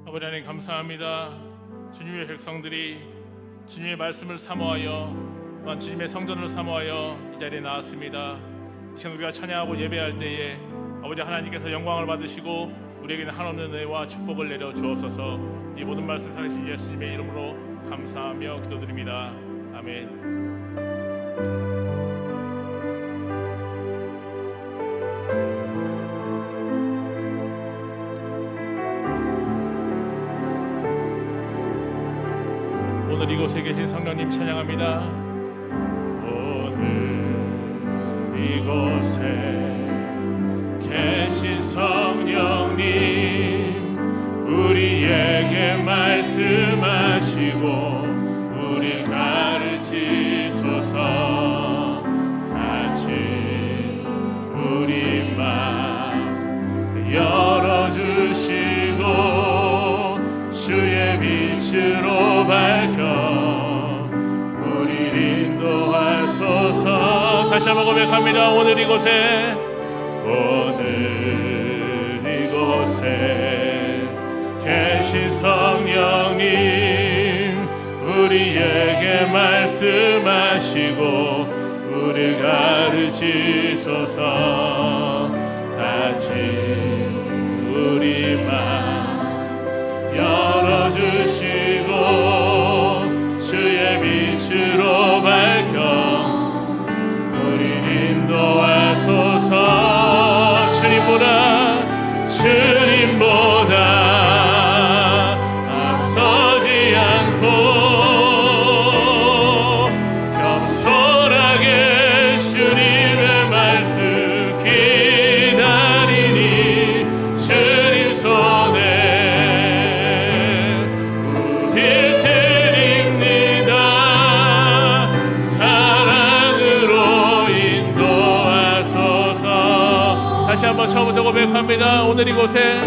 아버지 하나님 감사합니다. 주님의 백성들이 주님의 말씀을 사모하여 또한 주님의 성전을 사모하여 이 자리에 나왔습니다. 지금 우리가 찬양하고 예배할 때에 아버지 하나님께서 영광을 받으시고 우리에게는 한없는 은혜와 축복을 내려 주옵소서. 이 모든 말씀 살리신 예수님의 이름으로 감사하며 기도드립니다. 아멘. 오늘 이곳에 계신 성령님 찬양합니다. 오늘 이곳에 계신 성령님 우리에게 말씀하시고 우리 가르치소서. 같이 우리 맘 열어주시고 주의 빛으로 밝혀 우리 인도하소서. 다시 한번 고백합니다. 오늘 이곳에 계신 성령님 우리에게 말씀하시고 우리 가르치소서. 같이 우리 맘 열어주시고 주의 빛으로 밝혀 우리 인도하소서. 주님보다 앞서지 않고 겸손하게 주님의 말씀 기다리니 주님 손에 우리 드립니다. 사랑으로 인도하소서. 다시 한번 처음부터 고백합니다. 오늘 이곳에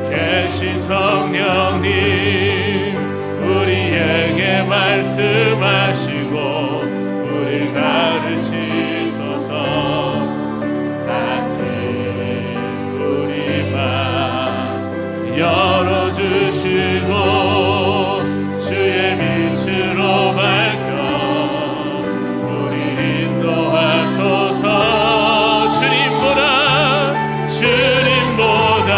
계신 성령님 우리에게 말씀하시고 우리 가르치소서. 같이 우리 맘 열어주시고 주의 빛으로 밝혀 우리 인도하소서. 주님보다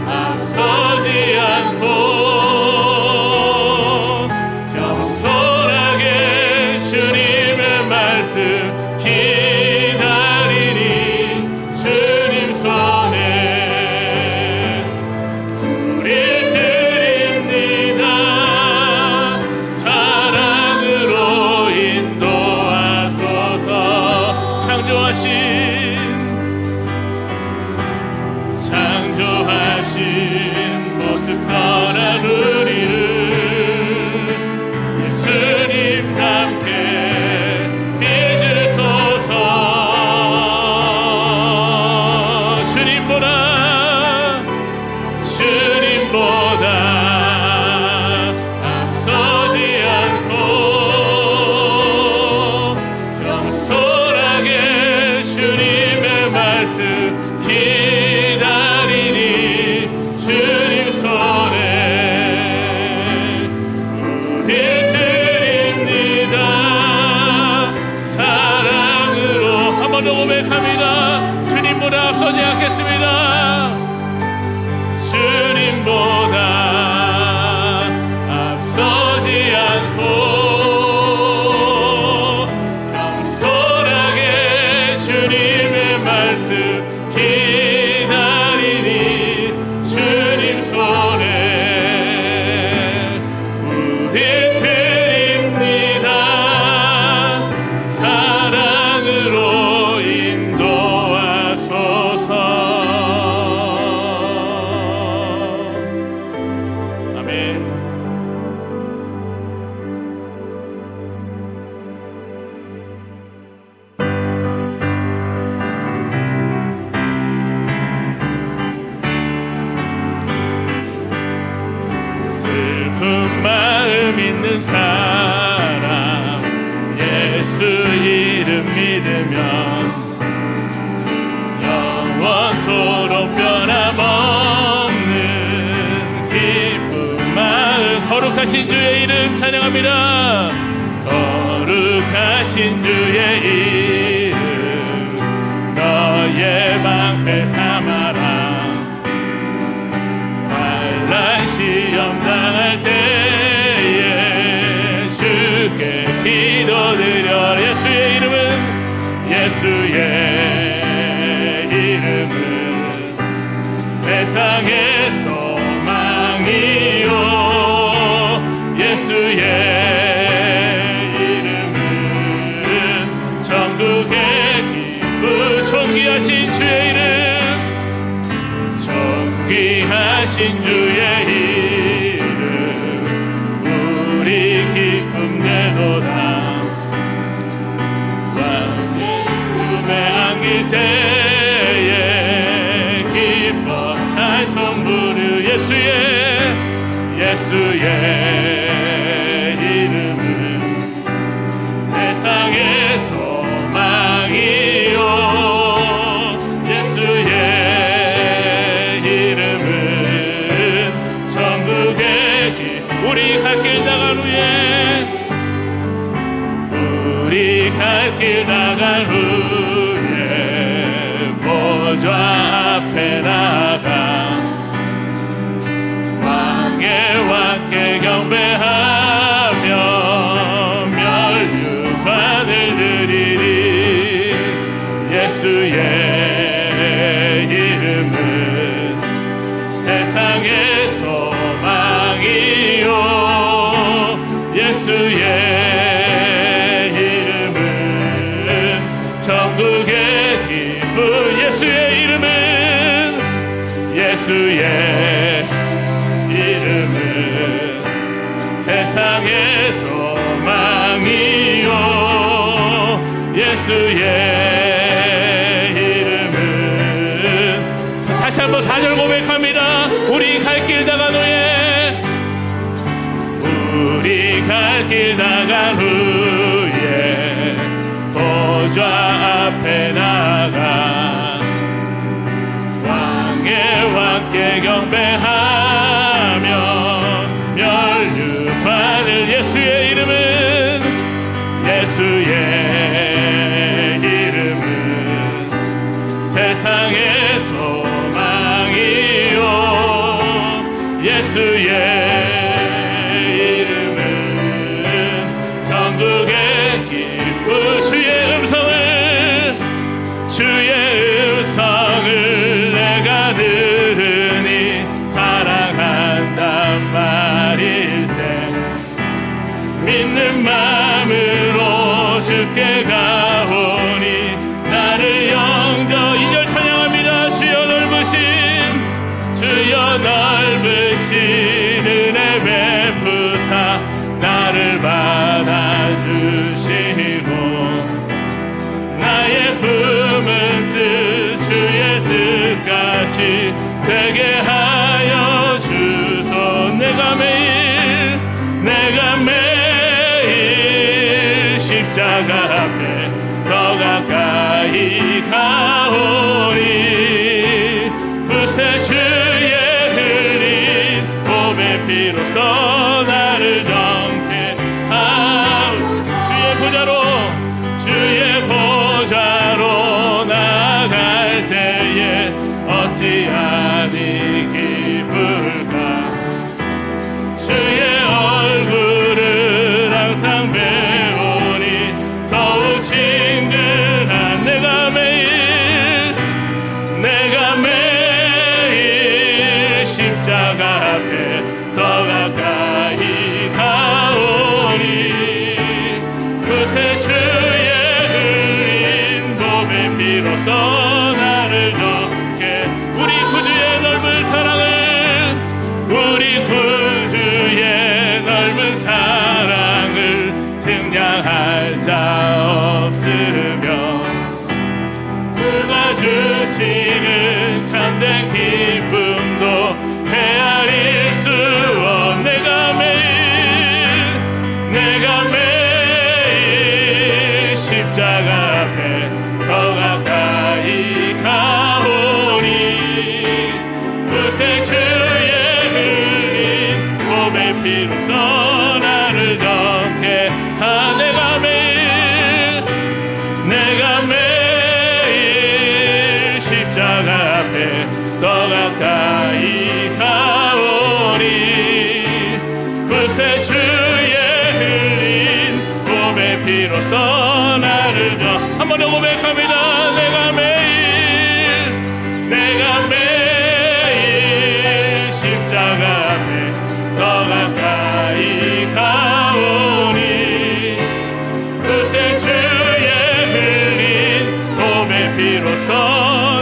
앞서지 않고 겸손하게 주님의 말씀 기다리니 주님 손에 우리 드립니다. 사랑으로 인도하소서. 창조하신 모습 떠난 우리를 예수님 함께 빚으소서. 주님보다 앞서지 않고 겸손하게 주님의 말씀 기다리니 주님 손에 우리 드립니다. 사랑으로 한 번 더 고백합니다. 주님보다 앞서지 않겠습니다. 주님보다 앞서지 않고 겸손하게 주님의 말씀 기다리니 주님 손에 우리 드립니다. 사랑으로 인도하소서. 찬양합니다. 거룩하신 주의 이름 너의 방패 삼아라. 환난 시험 당할 때에 주께 기도드려. 예수의 이름은 세상의 소망이요. 예수의 이름은 천국의 기쁨. 존귀하신 주의 이름, 존귀하신 주의 이름 우리 기쁨 되도다. 꿈에 안길 때에 기뻐 찬송 부르. 예수의 이름은 세상의 소망이요. 예수의 이름은 천국의 길. 우리 갈 길 나간 후에 보좌 앞에 나가 왕의 왕께 경배하며 면류관을 드리리. 예수의 이름은 세상의 소망이요. 예수의 이름은 천국의 기쁨. 예수의 이름은 세상의 소망이요. 예수의 이름은. 다시 한번 4절 고백합니다. 우리 갈 길 나간 후에 보좌 앞에 나가 왕께 경배하며 면류관을. 예수의 이름은 세상의 소망이요. 예수의 이름은 천국의 기쁨. 주의 음성을 내가 들으니 사랑한단 말일세. 믿는 마음으로 주께 가오니 나를 영접. 2절 찬양합니다. 주여 넓으신 은혜 베푸사 나를 받아주시고 나의 품은 뜻 주의 뜻같이 되게 하여 주소. 내가 매일 십자가 앞에 더 가까이 가오니 구세 주의 흘린 보배 피로써 나를 정케 하소서. 주의 보좌로 나갈 때에 어찌하니 기쁠까. 주의 얼굴을 항상 배우니 더욱 친근한. 내가 매일 십자가 앞에 더 가까이 가오니 그새 주의 흘린 보배 피로써 나를 정케. 우리 구주의 넓은 사랑을 증량할 자 없으며 주가 주시는 참된 기쁨도 헤아릴 수 없. 내가 매일 십자가 앞에 더 가까이 가오니 그새 주의 흘린 보배 피로써 나를 피로써 나를 져. 한 번 더 고백합니다. 내가 매일 십자가 앞에 더 가까이 가오니 그새 주의 흘린 몸의 피로써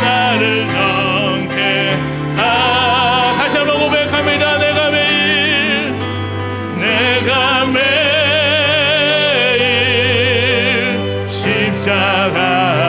나를 정케 다시 한번 고백합니다. 내가 매일 십자가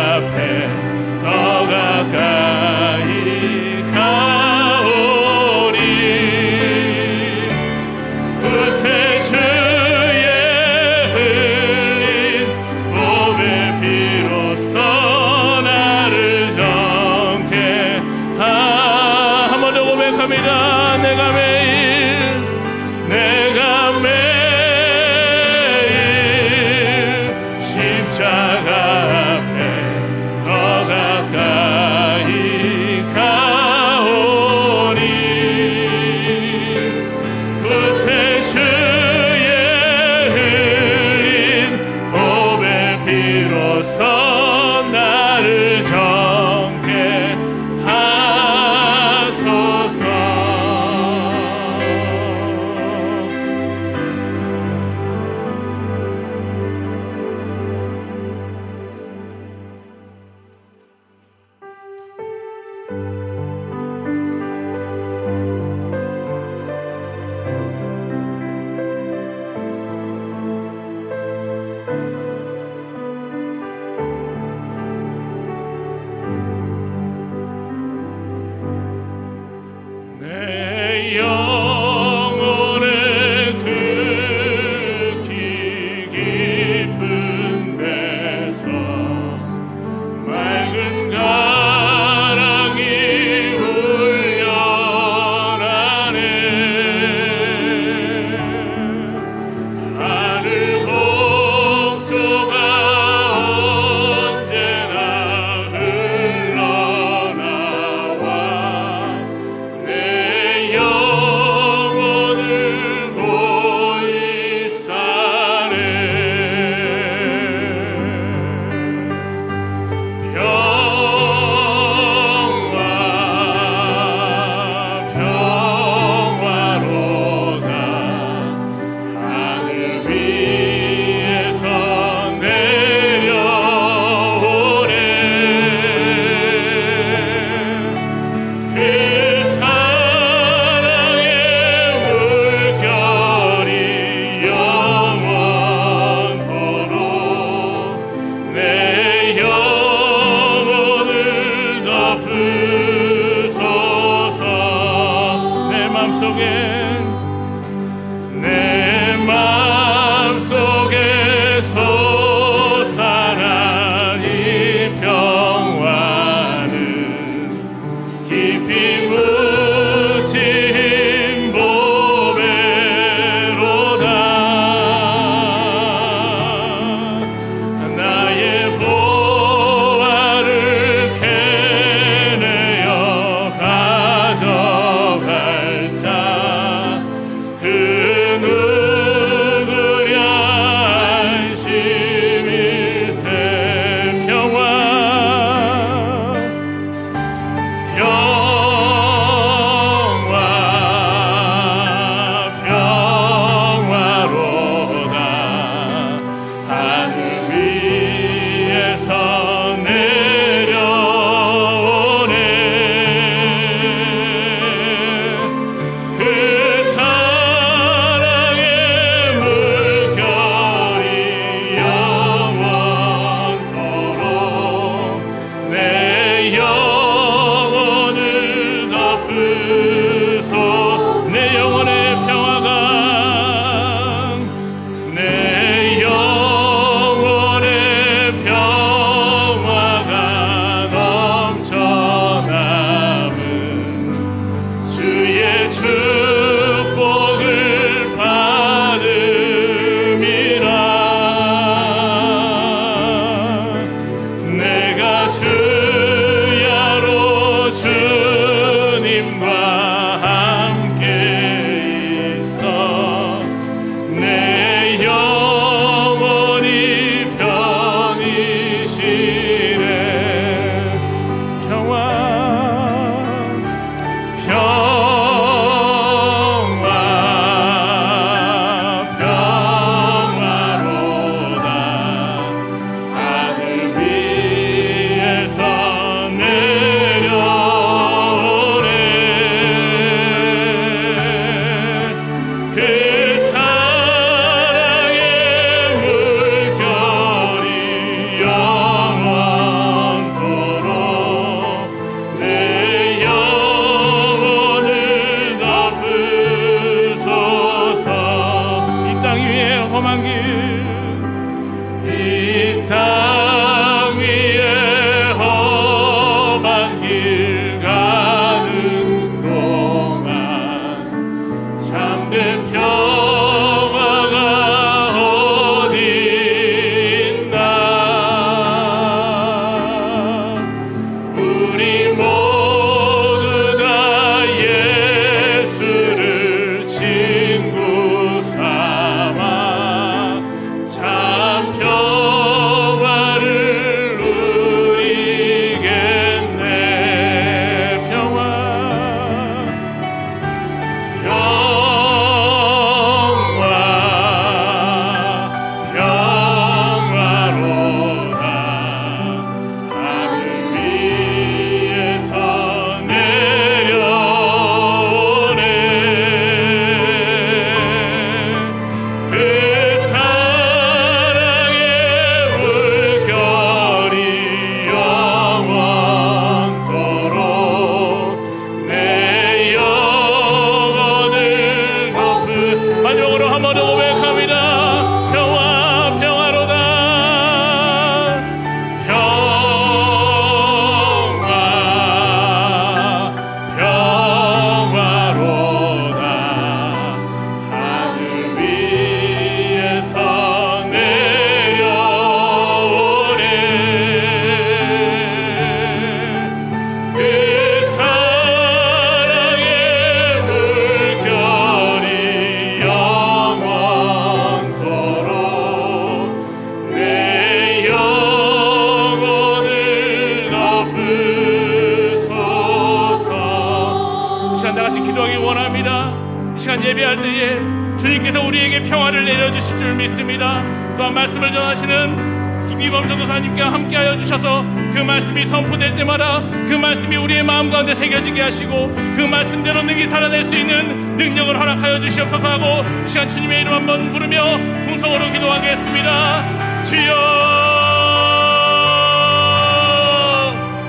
시간 예배할 때에 주님께서 우리에게 평화를 내려주실 줄 믿습니다. 또한 말씀을 전하시는 김기범 전도사님과 함께하여 주셔서 그 말씀이 선포될 때마다 그 말씀이 우리의 마음 가운데 새겨지게 하시고 그 말씀대로 능히 살아낼 수 있는 능력을 허락하여 주시옵소서 하고 이 시간 주님의 이름 한번 부르며 통성으로 기도하겠습니다. 주여,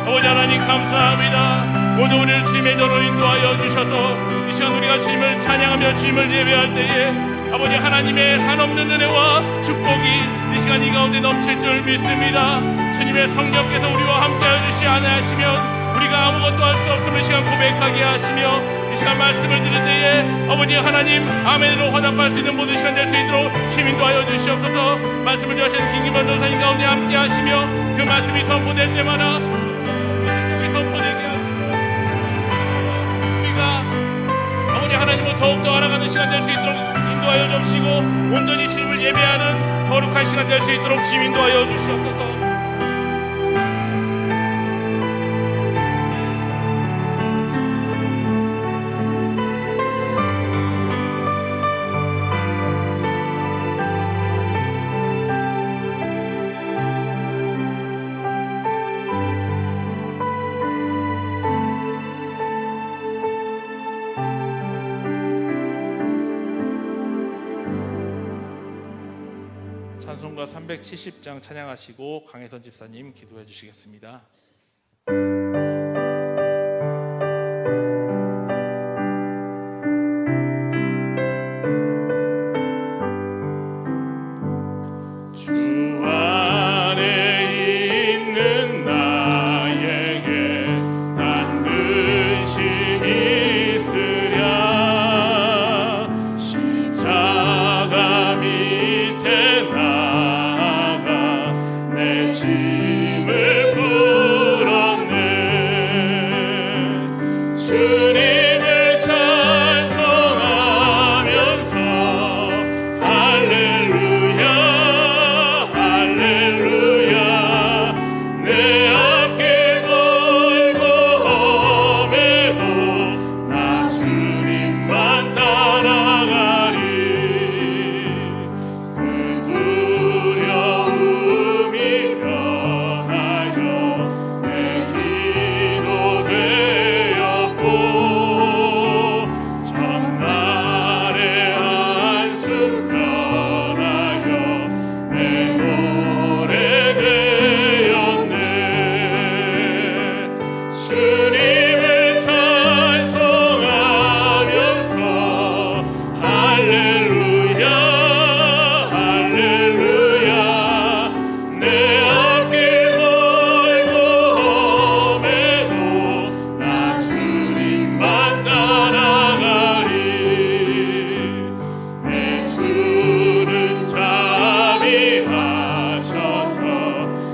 아버지 하나님 감사합니다. 모두 우리를 주님의 도로 인도하여 주셔서 이 시간 우리가 주님을 찬양하며 주님을 예배할 때에 아버지 하나님의 한없는 은혜와 축복이 이 시간 이 가운데 넘칠 줄 믿습니다. 주님의 성령께서 우리와 함께하여 주시 안하시면 우리가 아무것도 할 수 없음을 시간 고백하게 하시며 이 시간 말씀을 들을 때에 아버지 하나님 아멘으로 화답할 수 있는 모든 시간 될 수 있도록 주민도 하여 주시옵소서. 말씀을 전하시는 김기범 전도사님 가운데 함께하시며 그 말씀이 선포될 때마다 선포되게 하시옵소서. 우리가 아버지 하나님을 더욱더 알아가는 시간 될 수 있도록 인도하여 주시고 온전히 주님을 예배하는 거룩한 시간 될 수 있도록 주님 인도하여 주시옵소서. 찬송가 370장 찬양하시고 강혜선 집사님 기도해 주시겠습니다. 주 안에 있는 나에게 단 근심이 있으랴 십자가 밑에 내 짐을 풀었네. 주님을 찬송하면서 할렐루야 할렐루야 내 앞길 멀고 험해도 나 주님만 따라가리. 그 두려움이 변하여 내 기도 되었고 첫날의 한숨 변하여 내 노래 되었네. 주님을 찬송하면서 할렐루야 할렐루야 내 앞길 멀고 험해도 나 주님만 따라가리. 내 주는 잠이 하셔서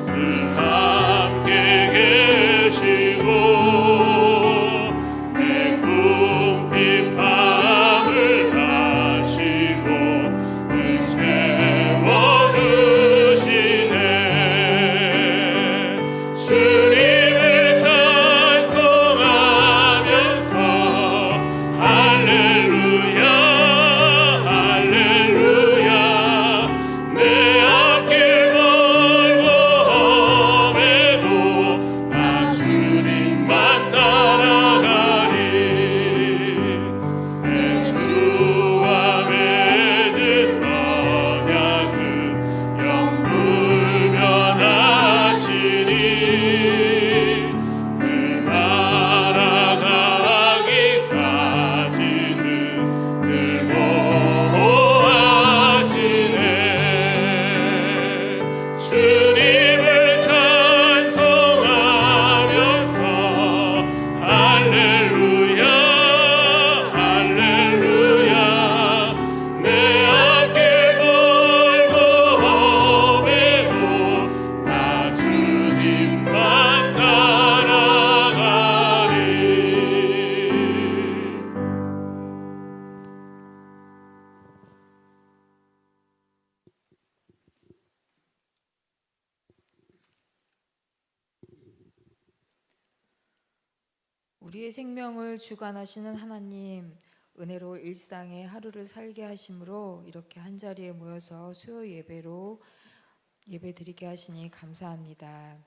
늘 함께 계시고 내 궁핍 밤을 가시고 늘 채워주시네. 주님을 찬송하면서 할렐루야 할렐루야 내 앞길 멀고 험해도 나 주님만 따라가리. 내 주와 맺은 언약은 영불변하시니 그 나라 가기까지는 늘 보호하시네. 주님을 찬송하면서 할렐루야 할렐루야 내 앞길 멀고 험해도 나 주님만 따라가리. 우리의 생명을 주관하시는 하나님, 은혜로 일상의 하루를 살게 하심으로 이렇게 한자리에 모여서 수요 예배로 예배드리게 하시니 감사합니다.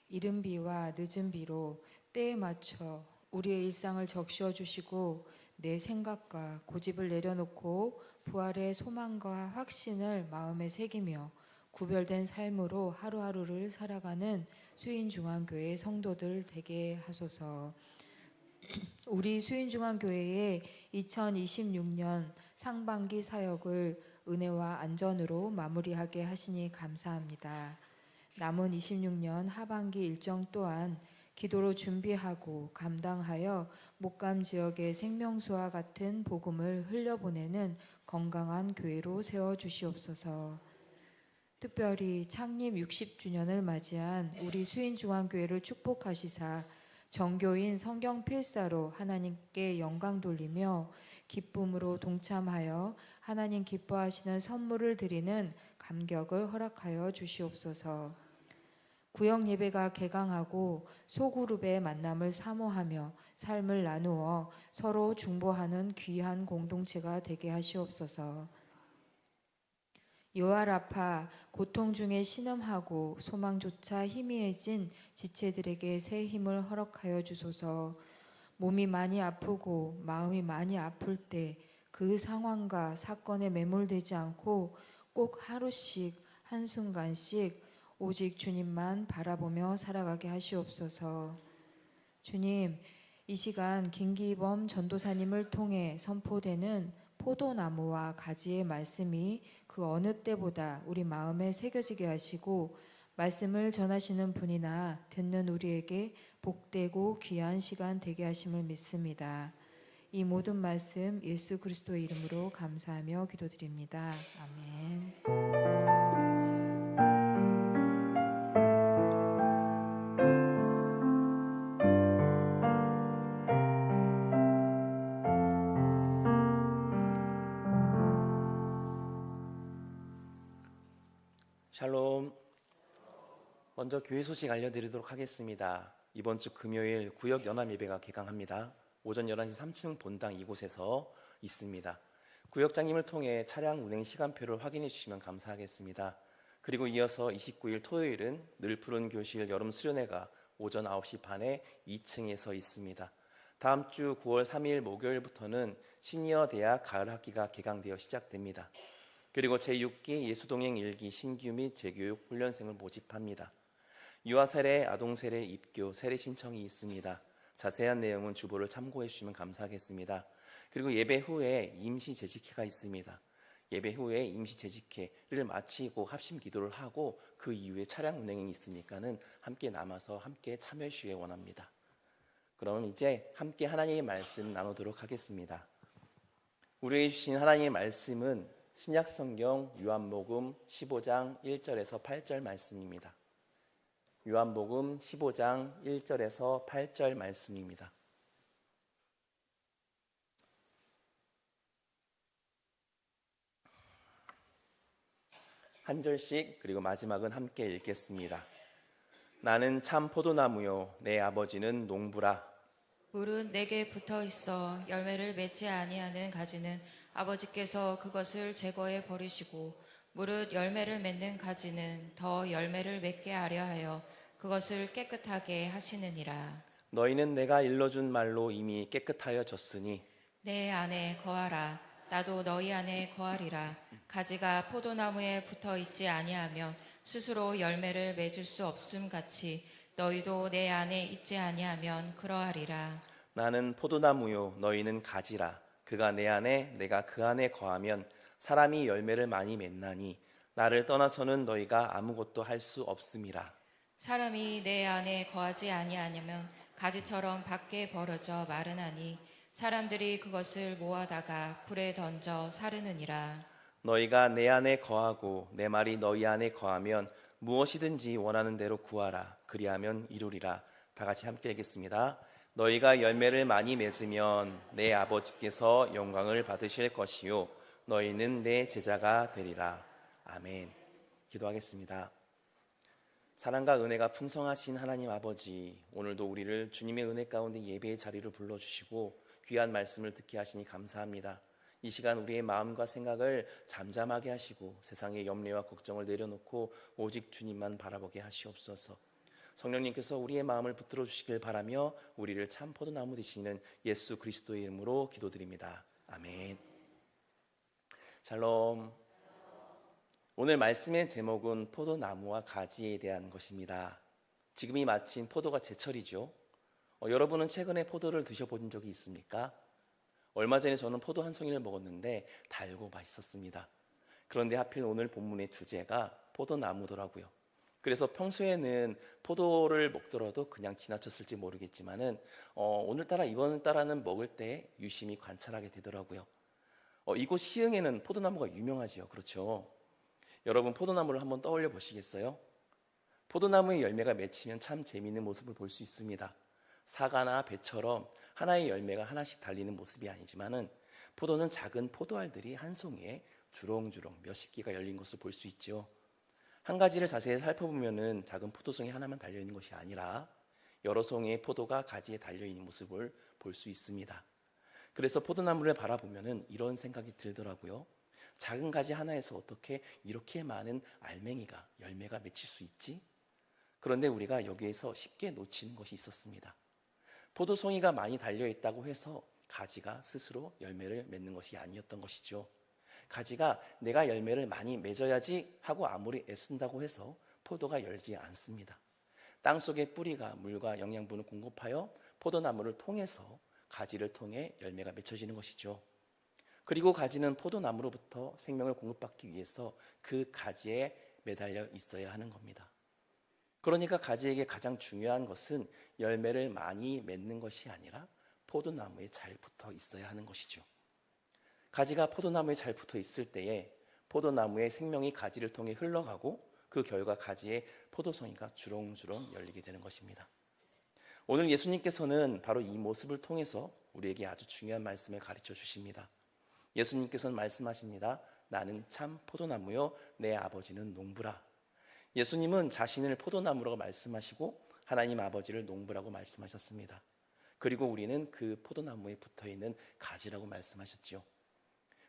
이른 비와 늦은 비로 때에 맞춰 우리의 일상을 적시어 주시고 내 생각과 고집을 내려놓고 부활의 소망과 확신을 마음에 새기며 구별된 삶으로 하루하루를 살아가는 수인중앙교회 성도들 되게 하소서. 우리 수인중앙교회의 2026년 상반기 사역을 은혜와 안전으로 마무리하게 하시니 감사합니다. 남은 26년 하반기 일정 또한 기도로 준비하고 감당하여 목감 지역의 생명수와 같은 복음을 흘려보내는 건강한 교회로 세워주시옵소서. 특별히 창립 60주년을 맞이한 우리 수인중앙교회를 축복하시사 정교인 성경 필사로 하나님께 영광 돌리며 기쁨으로 동참하여 하나님 기뻐하시는 선물을 드리는 감격을 허락하여 주시옵소서. 구역 예배가 개강하고 소그룹의 만남을 사모하며 삶을 나누어 서로 중보하는 귀한 공동체가 되게 하시옵소서. 요아라파 고통 중에 신음하고 소망조차 희미해진 지체들에게 새 힘을 허락하여 주소서. 몸이 많이 아프고 마음이 많이 아플 때 그 상황과 사건에 매몰되지 않고 꼭 하루씩 한순간씩 오직 주님만 바라보며 살아가게 하시옵소서. 주님, 이 시간 김기범 전도사님을 통해 선포되는 포도나무와 가지의 말씀이 그 어느 때보다 우리 마음에 새겨지게 하시고 말씀을 전하시는 분이나 듣는 우리에게 복되고 귀한 시간 되게 하심을 믿습니다. 이 모든 말씀 예수 그리스도의 이름으로 감사하며 기도드립니다. 아멘. 샬롬. 먼저 교회 소식 알려드리도록 하겠습니다. 이번 주 금요일 구역 연합 예배가 개강합니다. 오전 11시 3층 본당 이곳에서 있습니다. 구역장님을 통해 차량 운행 시간표를 확인해 주시면 감사하겠습니다. 그리고 이어서 29일 토요일은 늘 푸른 교실 여름 수련회가 오전 9시 반에 2층에서 있습니다. 다음 주 9월 3일 목요일부터는 시니어 대학 가을 학기가 개강되어 시작됩니다. 그리고 제6기 예수동행 1기 신규 및 재교육 훈련생을 모집합니다. 유아 세례, 아동 세례, 입교, 세례 신청이 있습니다. 자세한 내용은 주보를 참고해 주시면 감사하겠습니다. 그리고 예배 후에 임시 재직회가 있습니다. 예배 후에 임시 재직회를 마치고 합심 기도를 하고 그 이후에 차량 운행이 있으니까는 함께 남아서 함께 참여해 주시기 원합니다. 그럼 이제 함께 하나님의 말씀 나누도록 하겠습니다. 우리에게 주신 하나님의 말씀은 신약성경 요한복음 15장 1절에서 8절 말씀입니다. 요한복음 15장 1절에서 8절 말씀입니다. 한 절씩 그리고 마지막은 함께 읽겠습니다. 나는 참 포도나무요 내 아버지는 농부라. 물은 내게 붙어 있어 열매를 맺지 아니하는 가지는 아버지께서 그것을 제거해 버리시고 무릇 열매를 맺는 가지는 더 열매를 맺게 하려 하여 그것을 깨끗하게 하시느니라. 너희는 내가 일러준 말로 이미 깨끗하여졌으니 내 안에 거하라. 나도 너희 안에 거하리라. 가지가 포도나무에 붙어 있지 아니하면 스스로 열매를 맺을 수 없음 같이 너희도 내 안에 있지 아니하면 그러하리라. 나는 포도나무요 너희는 가지라. 그가 내 안에 내가 그 안에 거하면 사람이 열매를 많이 맺나니 나를 떠나서는 너희가 아무것도 할 수 없음이라. 사람이 내 안에 거하지 아니하냐면 가지처럼 밖에 버려져 마르나니 사람들이 그것을 모아다가 불에 던져 사르느니라. 너희가 내 안에 거하고 내 말이 너희 안에 거하면 무엇이든지 원하는 대로 구하라. 그리하면 이루리라. 다 같이 함께 읽겠습니다. 너희가 열매를 많이 맺으면 내 아버지께서 영광을 받으실 것이요 너희는 내 제자가 되리라. 아멘. 기도하겠습니다. 사랑과 은혜가 풍성하신 하나님 아버지, 오늘도 우리를 주님의 은혜 가운데 예배의 자리로 불러주시고 귀한 말씀을 듣게 하시니 감사합니다. 이 시간 우리의 마음과 생각을 잠잠하게 하시고 세상의 염려와 걱정을 내려놓고 오직 주님만 바라보게 하시옵소서. 성령님께서 우리의 마음을 붙들어 주시길 바라며 우리를 참 포도나무 되시는 예수 그리스도의 이름으로 기도드립니다. 아멘. 샬롬. 오늘 말씀의 제목은 포도나무와 가지에 대한 것입니다. 지금이 마침 포도가 제철이죠. 여러분은 최근에 포도를 드셔본 적이 있습니까? 얼마 전에 저는 포도 한 송이를 먹었는데 달고 맛있었습니다. 그런데 하필 오늘 본문의 주제가 포도나무더라고요. 그래서 평소에는 포도를 먹더라도 그냥 지나쳤을지 모르겠지만은 오늘따라 이번따라는 먹을 때 유심히 관찰하게 되더라고요. 이곳 시흥에는 포도나무가 유명하지요. 그렇죠? 여러분 포도나무를 한번 떠올려 보시겠어요? 포도나무의 열매가 맺히면 참 재미있는 모습을 볼 수 있습니다. 사과나 배처럼 하나의 열매가 하나씩 달리는 모습이 아니지만은 포도는 작은 포도알들이 한 송이에 주렁주렁 몇십 개가 열린 것을 볼 수 있죠. 한 가지를 자세히 살펴보면은 작은 포도송이 하나만 달려 있는 것이 아니라 여러 송이의 포도가 가지에 달려 있는 모습을 볼 수 있습니다. 그래서 포도나무를 바라보면은 이런 생각이 들더라고요. 작은 가지 하나에서 어떻게 이렇게 많은 알맹이가 열매가 맺힐 수 있지? 그런데 우리가 여기에서 쉽게 놓치는 것이 있었습니다. 포도송이가 많이 달려 있다고 해서 가지가 스스로 열매를 맺는 것이 아니었던 것이죠. 가지가 내가 열매를 많이 맺어야지 하고 아무리 애쓴다고 해서 포도가 열지 않습니다. 땅속의 뿌리가 물과 영양분을 공급하여 포도나무를 통해서 가지를 통해 열매가 맺혀지는 것이죠. 그리고 가지는 포도나무로부터 생명을 공급받기 위해서 그 가지에 매달려 있어야 하는 겁니다. 그러니까 가지에게 가장 중요한 것은 열매를 많이 맺는 것이 아니라 포도나무에 잘 붙어 있어야 하는 것이죠. 가지가 포도나무에 잘 붙어 있을 때에 포도나무의 생명이 가지를 통해 흘러가고 그 결과 가지에 포도송이가 주렁주렁 열리게 되는 것입니다. 오늘 예수님께서는 바로 이 모습을 통해서 우리에게 아주 중요한 말씀을 가르쳐 주십니다. 예수님께서는 말씀하십니다. 나는 참 포도나무요 내 아버지는 농부라. 예수님은 자신을 포도나무라고 말씀하시고 하나님 아버지를 농부라고 말씀하셨습니다. 그리고 우리는 그 포도나무에 붙어있는 가지라고 말씀하셨죠.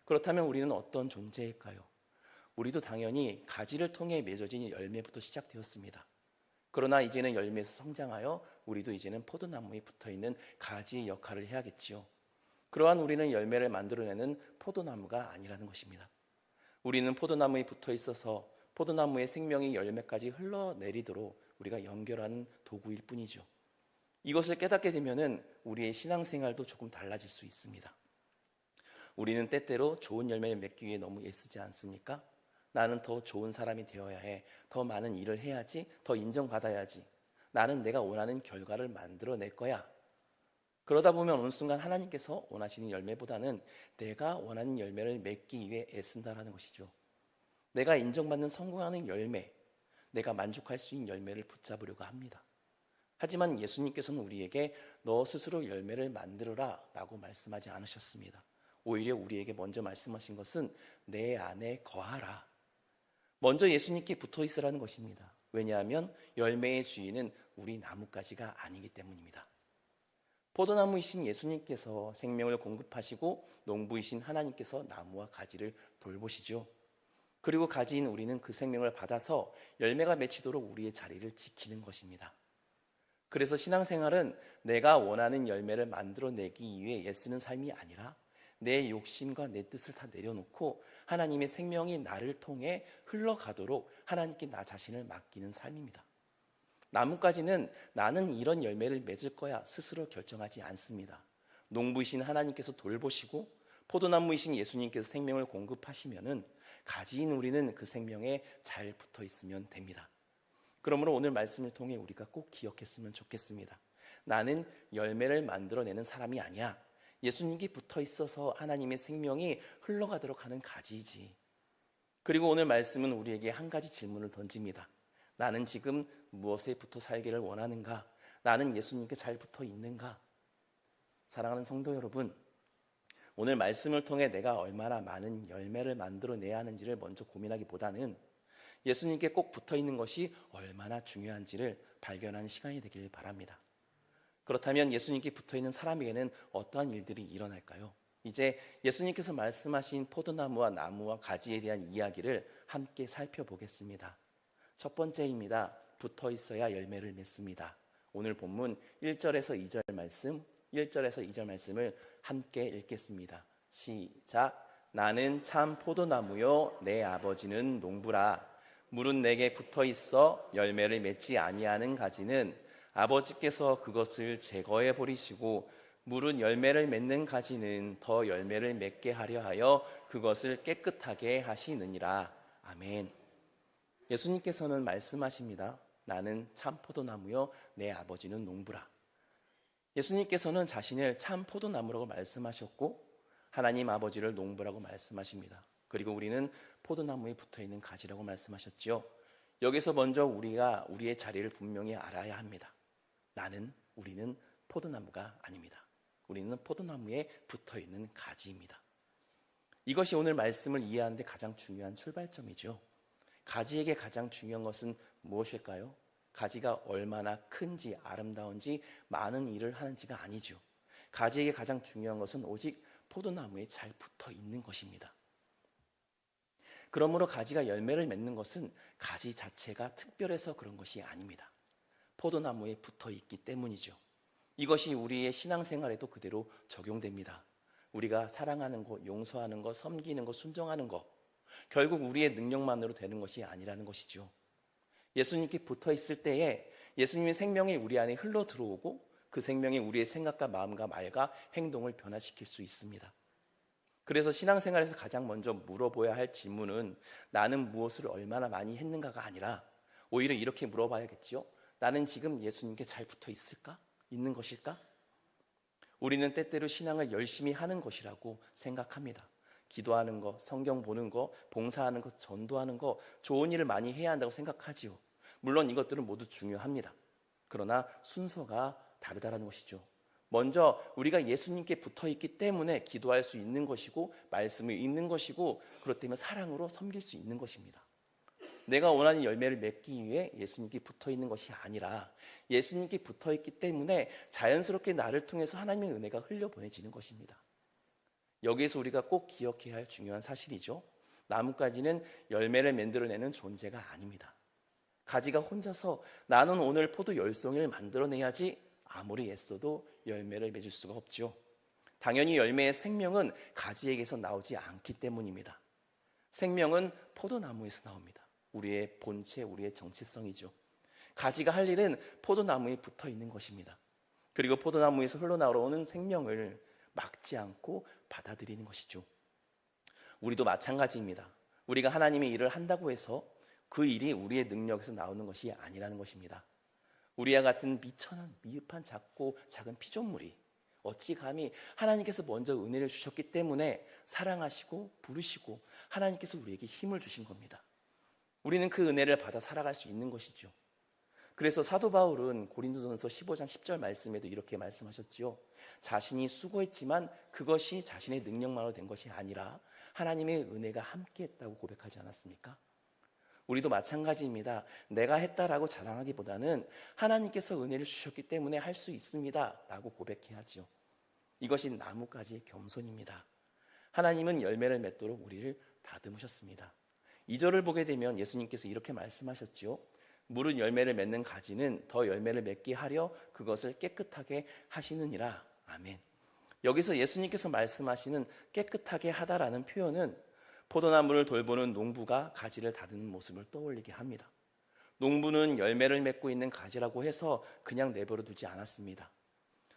그렇다면 우리는 어떤 존재일까요? 우리도 당연히 가지를 통해 맺어진 열매부터 시작되었습니다. 그러나 이제는 열매에서 성장하여 우리도 이제는 포도나무에 붙어있는 가지의 역할을 해야겠지요. 그러한 우리는 열매를 만들어내는 포도나무가 아니라는 것입니다. 우리는 포도나무에 붙어 있어서 포도나무의 생명이 열매까지 흘러내리도록 우리가 연결하는 도구일 뿐이죠. 이것을 깨닫게 되면은 우리의 신앙생활도 조금 달라질 수 있습니다. 우리는 때때로 좋은 열매를 맺기 위해 너무 애쓰지 않습니까? 나는 더 좋은 사람이 되어야 해. 더 많은 일을 해야지. 더 인정받아야지. 나는 내가 원하는 결과를 만들어낼 거야. 그러다 보면 어느 순간 하나님께서 원하시는 열매보다는 내가 원하는 열매를 맺기 위해 애쓴다라는 것이죠. 내가 인정받는 성공하는 열매, 내가 만족할 수 있는 열매를 붙잡으려고 합니다. 하지만 예수님께서는 우리에게 너 스스로 열매를 만들어라 라고 말씀하지 않으셨습니다. 오히려 우리에게 먼저 말씀하신 것은 내 안에 거하라. 먼저 예수님께 붙어 있으라는 것입니다. 왜냐하면 열매의 주인은 우리 나뭇가지가 아니기 때문입니다. 포도나무이신 예수님께서 생명을 공급하시고 농부이신 하나님께서 나무와 가지를 돌보시죠. 그리고 가지인 우리는 그 생명을 받아서 열매가 맺히도록 우리의 자리를 지키는 것입니다. 그래서 신앙생활은 내가 원하는 열매를 만들어내기 위해 애쓰는 삶이 아니라 내 욕심과 내 뜻을 다 내려놓고 하나님의 생명이 나를 통해 흘러가도록 하나님께 나 자신을 맡기는 삶입니다. 나뭇가지는 나는 이런 열매를 맺을 거야 스스로 결정하지 않습니다. 농부이신 하나님께서 돌보시고 포도나무이신 예수님께서 생명을 공급하시면은 가지인 우리는 그 생명에 잘 붙어 있으면 됩니다. 그러므로 오늘 말씀을 통해 우리가 꼭 기억했으면 좋겠습니다. 나는 열매를 만들어내는 사람이 아니야. 예수님께 붙어 있어서 하나님의 생명이 흘러가도록 하는 가지이지. 그리고 오늘 말씀은 우리에게 한 가지 질문을 던집니다. 나는 지금 무엇에 붙어 살기를 원하는가? 나는 예수님께 잘 붙어 있는가? 사랑하는 성도 여러분, 오늘 말씀을 통해 내가 얼마나 많은 열매를 만들어내야 하는지를 먼저 고민하기보다는 예수님께 꼭 붙어 있는 것이 얼마나 중요한지를 발견하는 시간이 되길 바랍니다. 그렇다면 예수님께 붙어있는 사람에게는 어떠한 일들이 일어날까요? 이제 예수님께서 말씀하신 포도나무와 나무와 가지에 대한 이야기를 함께 살펴보겠습니다. 첫 번째입니다. 붙어 있어야 열매를 맺습니다. 오늘 본문 1절에서 2절 말씀, 1절에서 2절 말씀을 함께 읽겠습니다. 시작. 나는 참 포도나무요 내 아버지는 농부라. 물은 내게 붙어 있어 열매를 맺지 아니하는 가지는 아버지께서 그것을 제거해 버리시고 물은 열매를 맺는 가지는 더 열매를 맺게 하려 하여 그것을 깨끗하게 하시느니라. 아멘. 예수님께서는 말씀하십니다. 나는 참 포도나무요 내 아버지는 농부라. 예수님께서는 자신을 참 포도나무라고 말씀하셨고 하나님 아버지를 농부라고 말씀하십니다. 그리고 우리는 포도나무에 붙어있는 가지라고 말씀하셨지요. 여기서 먼저 우리가 우리의 자리를 분명히 알아야 합니다. 우리는 포도나무가 아닙니다. 우리는 포도나무에 붙어있는 가지입니다. 이것이 오늘 말씀을 이해하는 데 가장 중요한 출발점이죠. 가지에게 가장 중요한 것은 무엇일까요? 가지가 얼마나 큰지 아름다운지 많은 일을 하는지가 아니죠. 가지에게 가장 중요한 것은 오직 포도나무에 잘 붙어 있는 것입니다. 그러므로 가지가 열매를 맺는 것은 가지 자체가 특별해서 그런 것이 아닙니다. 포도나무에 붙어 있기 때문이죠. 이것이 우리의 신앙생활에도 그대로 적용됩니다. 우리가 사랑하는 것, 용서하는 것, 섬기는 것, 순종하는 것, 결국 우리의 능력만으로 되는 것이 아니라는 것이죠. 예수님께 붙어 있을 때에 예수님의 생명이 우리 안에 흘러 들어오고 그 생명이 우리의 생각과 마음과 말과 행동을 변화시킬 수 있습니다. 그래서 신앙생활에서 가장 먼저 물어봐야 할 질문은 나는 무엇을 얼마나 많이 했는가가 아니라 오히려 이렇게 물어봐야겠죠. 나는 지금 예수님께 잘 붙어 있을까? 있는 것일까? 우리는 때때로 신앙을 열심히 하는 것이라고 생각합니다. 기도하는 것, 성경 보는 것, 봉사하는 것, 전도하는 것, 좋은 일을 많이 해야 한다고 생각하지요. 물론 이것들은 모두 중요합니다. 그러나 순서가 다르다는 것이죠. 먼저 우리가 예수님께 붙어 있기 때문에 기도할 수 있는 것이고 말씀을 읽는 것이고 그렇다면 사랑으로 섬길 수 있는 것입니다. 내가 원하는 열매를 맺기 위해 예수님께 붙어 있는 것이 아니라 예수님께 붙어 있기 때문에 자연스럽게 나를 통해서 하나님의 은혜가 흘려보내지는 것입니다. 여기에서 우리가 꼭 기억해야 할 중요한 사실이죠. 나뭇가지는 열매를 만들어내는 존재가 아닙니다. 가지가 혼자서 나는 오늘 포도 열송이를 만들어내야지 아무리 애써도 열매를 맺을 수가 없죠. 당연히 열매의 생명은 가지에게서 나오지 않기 때문입니다. 생명은 포도나무에서 나옵니다. 우리의 본체, 우리의 정체성이죠. 가지가 할 일은 포도나무에 붙어 있는 것입니다. 그리고 포도나무에서 흘러나오는 생명을 막지 않고 받아들이는 것이죠. 우리도 마찬가지입니다. 우리가 하나님의 일을 한다고 해서 그 일이 우리의 능력에서 나오는 것이 아니라는 것입니다. 우리와 같은 미천한 미흡한 작고 작은 피조물이 어찌 감히 하나님께서 먼저 은혜를 주셨기 때문에 사랑하시고 부르시고 하나님께서 우리에게 힘을 주신 겁니다. 우리는 그 은혜를 받아 살아갈 수 있는 것이죠. 그래서 사도 바울은 고린도전서 15장 10절 말씀에도 이렇게 말씀하셨지요. 자신이 수고했지만 그것이 자신의 능력만으로 된 것이 아니라 하나님의 은혜가 함께했다고 고백하지 않았습니까? 우리도 마찬가지입니다. 내가 했다라고 자랑하기보다는 하나님께서 은혜를 주셨기 때문에 할 수 있습니다 라고 고백해야지요. 이것이 나뭇가지의 겸손입니다. 하나님은 열매를 맺도록 우리를 다듬으셨습니다. 2절을 보게 되면 예수님께서 이렇게 말씀하셨죠. 물은 열매를 맺는 가지는 더 열매를 맺게 하려 그것을 깨끗하게 하시느니라. 아멘. 여기서 예수님께서 말씀하시는 깨끗하게 하다라는 표현은 포도나무를 돌보는 농부가 가지를 다듬는 모습을 떠올리게 합니다. 농부는 열매를 맺고 있는 가지라고 해서 그냥 내버려 두지 않았습니다.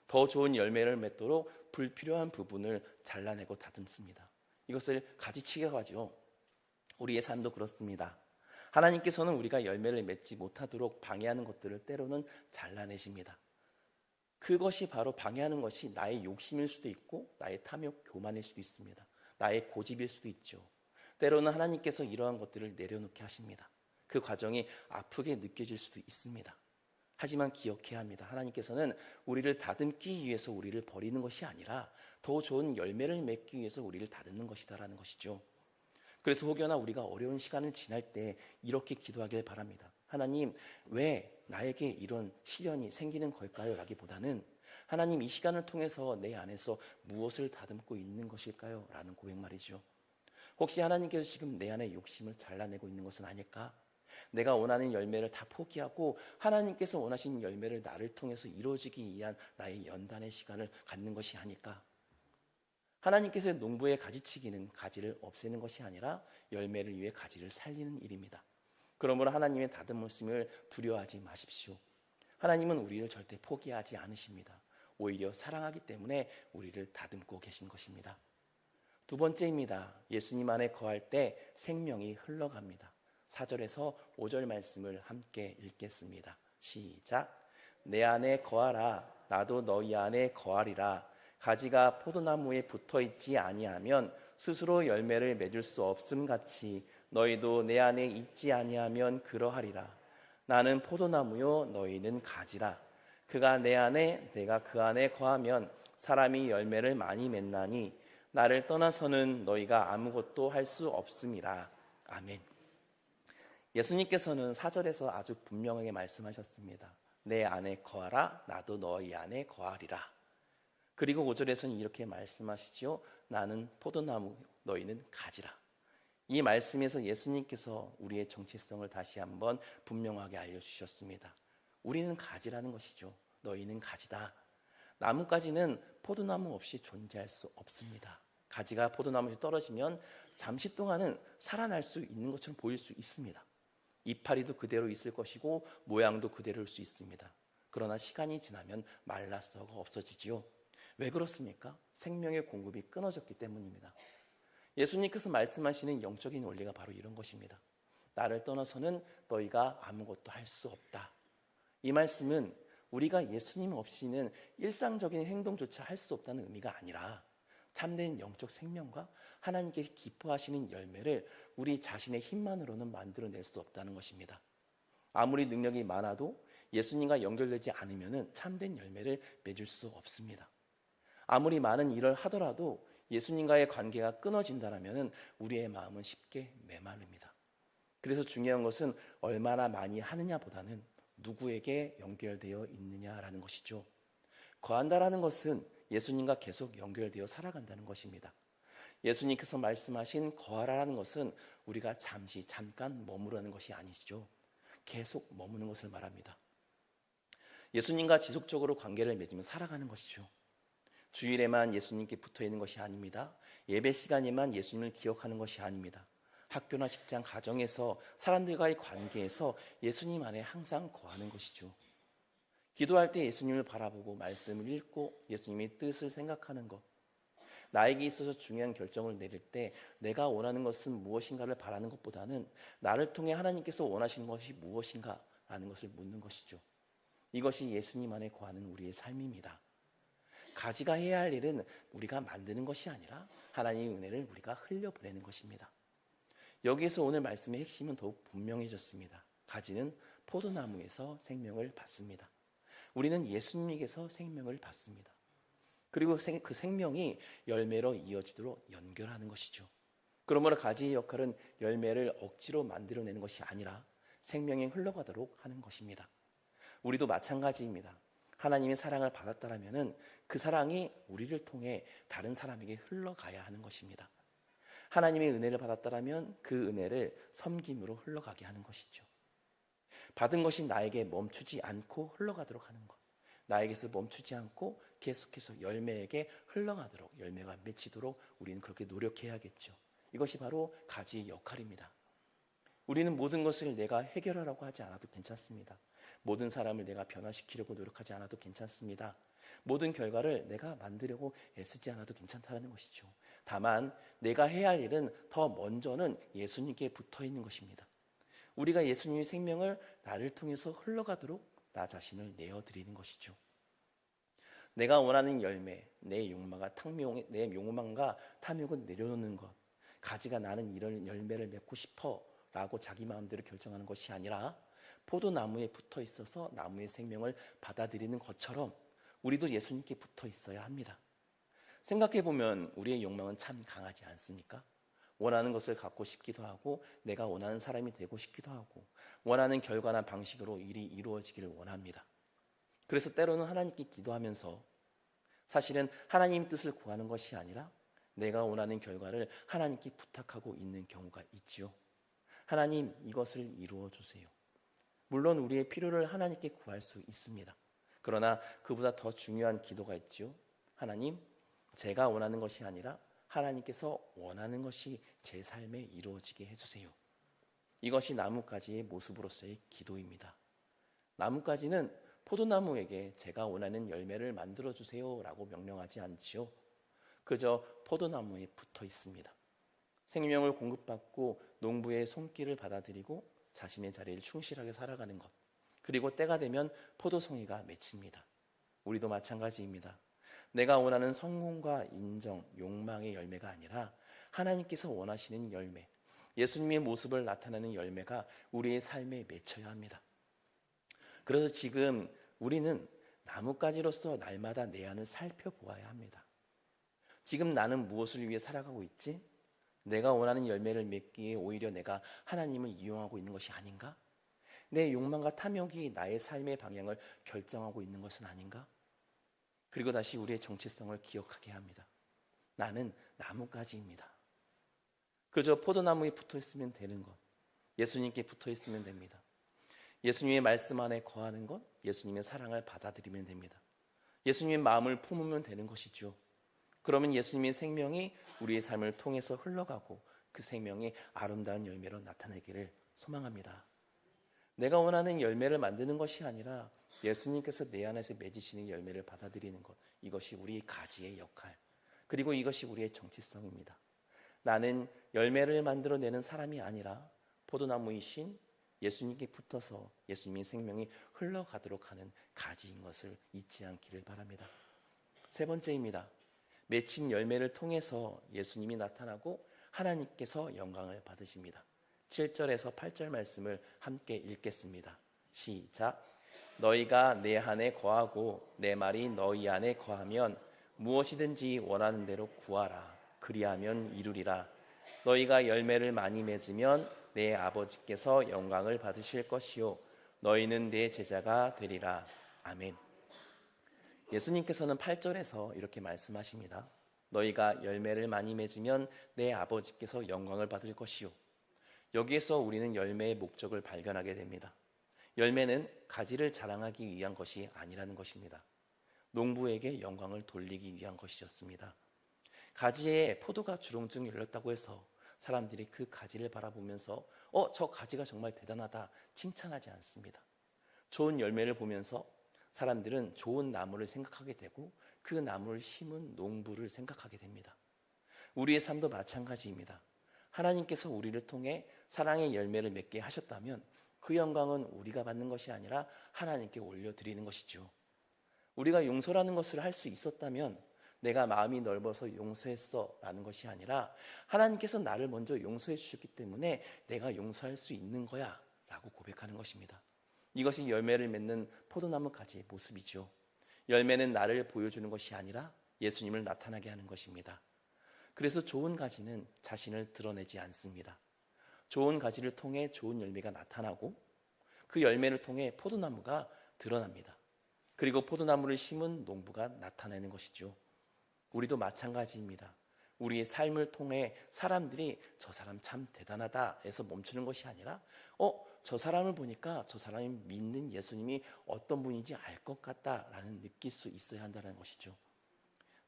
더 좋은 열매를 맺도록 불필요한 부분을 잘라내고 다듬습니다. 이것을 가지치기라고 하죠. 우리의 삶도 그렇습니다. 하나님께서는 우리가 열매를 맺지 못하도록 방해하는 것들을 때로는 잘라내십니다. 그것이 바로 방해하는 것이 나의 욕심일 수도 있고 나의 탐욕, 교만일 수도 있습니다. 나의 고집일 수도 있죠. 때로는 하나님께서 이러한 것들을 내려놓게 하십니다. 그 과정이 아프게 느껴질 수도 있습니다. 하지만 기억해야 합니다. 하나님께서는 우리를 다듬기 위해서 우리를 버리는 것이 아니라 더 좋은 열매를 맺기 위해서 우리를 다듬는 것이다라는 것이죠. 그래서 혹여나 우리가 어려운 시간을 지날 때 이렇게 기도하길 바랍니다. 하나님, 왜 나에게 이런 시련이 생기는 걸까요? 라기보다는 하나님, 이 시간을 통해서 내 안에서 무엇을 다듬고 있는 것일까요? 라는 고백 말이죠. 혹시 하나님께서 지금 내 안에 욕심을 잘라내고 있는 것은 아닐까? 내가 원하는 열매를 다 포기하고 하나님께서 원하신 열매를 나를 통해서 이루어지기 위한 나의 연단의 시간을 갖는 것이 아닐까? 하나님께서의 농부의 가지치기는 가지를 없애는 것이 아니라 열매를 위해 가지를 살리는 일입니다. 그러므로 하나님의 다듬으심을 두려워하지 마십시오. 하나님은 우리를 절대 포기하지 않으십니다. 오히려 사랑하기 때문에 우리를 다듬고 계신 것입니다. 두 번째입니다. 예수님 안에 거할 때 생명이 흘러갑니다. 4절에서 5절 말씀을 함께 읽겠습니다. 시작. 내 안에 거하라. 나도 너희 안에 거하리라. 가지가 포도나무에 붙어있지 아니하면 스스로 열매를 맺을 수 없음 같이 너희도 내 안에 있지 아니하면 그러하리라. 나는 포도나무요 너희는 가지라. 그가 내 안에 내가 그 안에 거하면 사람이 열매를 많이 맺나니 나를 떠나서는 너희가 아무것도 할 수 없음이라. 아멘. 예수님께서는 4절에서 아주 분명하게 말씀하셨습니다. 내 안에 거하라. 나도 너희 안에 거하리라. 그리고 5절에서는 이렇게 말씀하시죠. 나는 포도나무, 너희는 가지라. 이 말씀에서 예수님께서 우리의 정체성을 다시 한번 분명하게 알려주셨습니다. 우리는 가지라는 것이죠. 너희는 가지다. 나뭇가지는 포도나무 없이 존재할 수 없습니다. 가지가 포도나무에서 떨어지면 잠시 동안은 살아날 수 있는 것처럼 보일 수 있습니다. 이파리도 그대로 있을 것이고 모양도 그대로일 수 있습니다. 그러나 시간이 지나면 말라서가 없어지지요. 왜 그렇습니까? 생명의 공급이 끊어졌기 때문입니다. 예수님께서 말씀하시는 영적인 원리가 바로 이런 것입니다. 나를 떠나서는 너희가 아무것도 할 수 없다. 이 말씀은 우리가 예수님 없이는 일상적인 행동조차 할 수 없다는 의미가 아니라 참된 영적 생명과 하나님께서 기뻐하시는 열매를 우리 자신의 힘만으로는 만들어낼 수 없다는 것입니다. 아무리 능력이 많아도 예수님과 연결되지 않으면 참된 열매를 맺을 수 없습니다. 아무리 많은 일을 하더라도 예수님과의 관계가 끊어진다면 우리의 마음은 쉽게 메마릅니다. 그래서 중요한 것은 얼마나 많이 하느냐보다는 누구에게 연결되어 있느냐라는 것이죠. 거한다라는 것은 예수님과 계속 연결되어 살아간다는 것입니다. 예수님께서 말씀하신 거하라는 것은 우리가 잠깐 머무르는 것이 아니죠. 계속 머무는 것을 말합니다. 예수님과 지속적으로 관계를 맺으며 살아가는 것이죠. 주일에만 예수님께 붙어 있는 것이 아닙니다. 예배 시간에만 예수님을 기억하는 것이 아닙니다. 학교나 직장, 가정에서 사람들과의 관계에서 예수님 안에 항상 거하는 것이죠. 기도할 때 예수님을 바라보고 말씀을 읽고 예수님의 뜻을 생각하는 것. 나에게 있어서 중요한 결정을 내릴 때 내가 원하는 것은 무엇인가를 바라는 것보다는 나를 통해 하나님께서 원하시는 것이 무엇인가라는 것을 묻는 것이죠. 이것이 예수님 안에 거하는 우리의 삶입니다. 가지가 해야 할 일은 우리가 만드는 것이 아니라 하나님의 은혜를 우리가 흘려보내는 것입니다. 여기에서 오늘 말씀의 핵심은 더욱 분명해졌습니다. 가지는 포도나무에서 생명을 받습니다. 우리는 예수님에게서 생명을 받습니다. 그리고 그 생명이 열매로 이어지도록 연결하는 것이죠. 그러므로 가지의 역할은 열매를 억지로 만들어내는 것이 아니라 생명이 흘러가도록 하는 것입니다. 우리도 마찬가지입니다. 하나님의 사랑을 받았다면 그 사랑이 우리를 통해 다른 사람에게 흘러가야 하는 것입니다. 하나님의 은혜를 받았다면 그 은혜를 섬김으로 흘러가게 하는 것이죠. 받은 것이 나에게 멈추지 않고 흘러가도록 하는 것. 나에게서 멈추지 않고 계속해서 열매에게 흘러가도록, 열매가 맺히도록 우리는 그렇게 노력해야겠죠. 이것이 바로 가지의 역할입니다. 우리는 모든 것을 내가 해결하라고 하지 않아도 괜찮습니다. 모든 사람을 내가 변화시키려고 노력하지 않아도 괜찮습니다. 모든 결과를 내가 만들려고 애쓰지 않아도 괜찮다는 것이죠. 다만 내가 해야 할 일은 더 먼저는 예수님께 붙어 있는 것입니다. 우리가 예수님의 생명을 나를 통해서 흘러가도록 나 자신을 내어드리는 것이죠. 내가 원하는 열매, 내 욕망과 탐욕은 내려놓는 것. 가지가 나는 이런 열매를 맺고 싶어 라고 자기 마음대로 결정하는 것이 아니라 포도나무에 붙어 있어서 나무의 생명을 받아들이는 것처럼 우리도 예수님께 붙어 있어야 합니다. 생각해보면 우리의 욕망은 참 강하지 않습니까? 원하는 것을 갖고 싶기도 하고 내가 원하는 사람이 되고 싶기도 하고 원하는 결과나 방식으로 일이 이루어지기를 원합니다. 그래서 때로는 하나님께 기도하면서 사실은 하나님 뜻을 구하는 것이 아니라 내가 원하는 결과를 하나님께 부탁하고 있는 경우가 있지요. 하나님, 이것을 이루어 주세요. 물론 우리의 필요를 하나님께 구할 수 있습니다. 그러나 그보다 더 중요한 기도가 있지요. 하나님, 제가 원하는 것이 아니라 하나님께서 원하는 것이 제 삶에 이루어지게 해주세요. 이것이 나뭇가지의 모습으로서의 기도입니다. 나뭇가지는 포도나무에게 제가 원하는 열매를 만들어 주세요 라고 명령하지 않지요. 그저 포도나무에 붙어 있습니다. 생명을 공급받고 농부의 손길을 받아들이고 자신의 자리를 충실하게 살아가는 것. 그리고 때가 되면 포도송이가 맺힙니다. 우리도 마찬가지입니다. 내가 원하는 성공과 인정, 욕망의 열매가 아니라 하나님께서 원하시는 열매, 예수님의 모습을 나타내는 열매가 우리의 삶에 맺혀야 합니다. 그래서 지금 우리는 나뭇가지로서 날마다 내 안을 살펴보아야 합니다. 지금 나는 무엇을 위해 살아가고 있지? 내가 원하는 열매를 맺기에 오히려 내가 하나님을 이용하고 있는 것이 아닌가? 내 욕망과 탐욕이 나의 삶의 방향을 결정하고 있는 것은 아닌가? 그리고 다시 우리의 정체성을 기억하게 합니다. 나는 나뭇가지입니다. 그저 포도나무에 붙어 있으면 되는 것, 예수님께 붙어 있으면 됩니다. 예수님의 말씀 안에 거하는 것, 예수님의 사랑을 받아들이면 됩니다. 예수님의 마음을 품으면 되는 것이죠. 그러면 예수님의 생명이 우리의 삶을 통해서 흘러가고 그 생명이 아름다운 열매로 나타내기를 소망합니다. 내가 원하는 열매를 만드는 것이 아니라 예수님께서 내 안에서 맺으시는 열매를 받아들이는 것, 이것이 우리 가지의 역할, 그리고 이것이 우리의 정체성입니다. 나는 열매를 만들어내는 사람이 아니라 포도나무이신 예수님께 붙어서 예수님의 생명이 흘러가도록 하는 가지인 것을 잊지 않기를 바랍니다. 세 번째입니다. 맺힌 열매를 통해서 예수님이 나타나고 하나님께서 영광을 받으십니다. 7절에서 8절 말씀을 함께 읽겠습니다. 시작. 너희가 내 안에 거하고 내 말이 너희 안에 거하면 무엇이든지 원하는 대로 구하라. 그리하면 이루리라. 너희가 열매를 많이 맺으면 내 아버지께서 영광을 받으실 것이요 너희는 내 제자가 되리라. 아멘. 예수님께서는 8절에서 이렇게 말씀하십니다. 너희가 열매를 많이 맺으면 내 아버지께서 영광을 받을 것이요. 여기에서 우리는 열매의 목적을 발견하게 됩니다. 열매는 가지를 자랑하기 위한 것이 아니라는 것입니다. 농부에게 영광을 돌리기 위한 것이었습니다. 가지에 포도가 주렁주렁 열렸다고 해서 사람들이 그 가지를 바라보면서 저 가지가 정말 대단하다 칭찬하지 않습니다. 좋은 열매를 보면서 사람들은 좋은 나무를 생각하게 되고 그 나무를 심은 농부를 생각하게 됩니다. 우리의 삶도 마찬가지입니다. 하나님께서 우리를 통해 사랑의 열매를 맺게 하셨다면 그 영광은 우리가 받는 것이 아니라 하나님께 올려드리는 것이죠. 우리가 용서라는 것을 할 수 있었다면 내가 마음이 넓어서 용서했어 라는 것이 아니라 하나님께서 나를 먼저 용서해 주셨기 때문에 내가 용서할 수 있는 거야 라고 고백하는 것입니다. 이것이 열매를 맺는 포도나무 가지의 모습이죠. 열매는 나를 보여주는 것이 아니라 예수님을 나타나게 하는 것입니다. 그래서 좋은 가지는 자신을 드러내지 않습니다. 좋은 가지를 통해 좋은 열매가 나타나고 그 열매를 통해 포도나무가 드러납니다. 그리고 포도나무를 심은 농부가 나타내는 것이죠. 우리도 마찬가지입니다. 우리의 삶을 통해 사람들이 저 사람 참 대단하다 해서 멈추는 것이 아니라 저 사람을 보니까 저 사람이 믿는 예수님이 어떤 분인지 알 것 같다라는 느낄 수 있어야 한다는 것이죠.